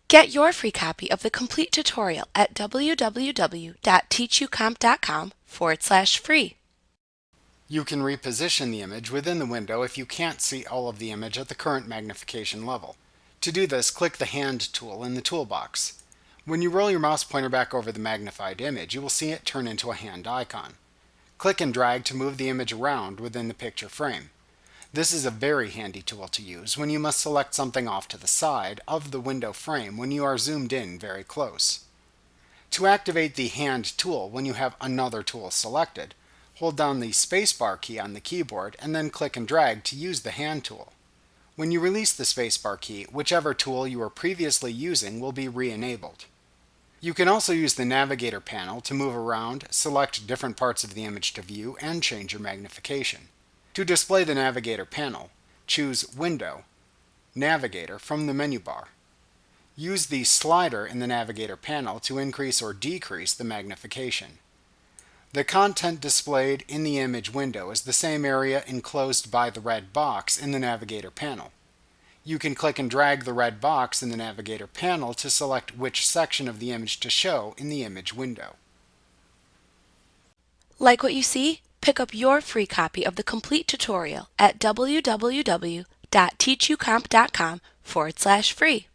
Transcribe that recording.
Get your free copy of the complete tutorial at www.teachucomp.com/free. You can reposition the image within the window if you can't see all of the image at the current magnification level. To do this, click the Hand tool in the toolbox. When you roll your mouse pointer back over the magnified image, you will see it turn into a hand icon. Click and drag to move the image around within the picture frame. This is a very handy tool to use when you must select something off to the side of the window frame when you are zoomed in very close. To activate the Hand tool when you have another tool selected, hold down the spacebar key on the keyboard and then click and drag to use the Hand tool. When you release the spacebar key, whichever tool you were previously using will be re-enabled. You can also use the Navigator panel to move around, select different parts of the image to view, and change your magnification. To display the Navigator panel, choose Window, Navigator from the menu bar. Use the slider in the Navigator panel to increase or decrease the magnification. The content displayed in the image window is the same area enclosed by the red box in the Navigator panel. You can click and drag the red box in the Navigator panel to select which section of the image to show in the image window. Like what you see? Pick up your free copy of the complete tutorial at www.teachucomp.com/free.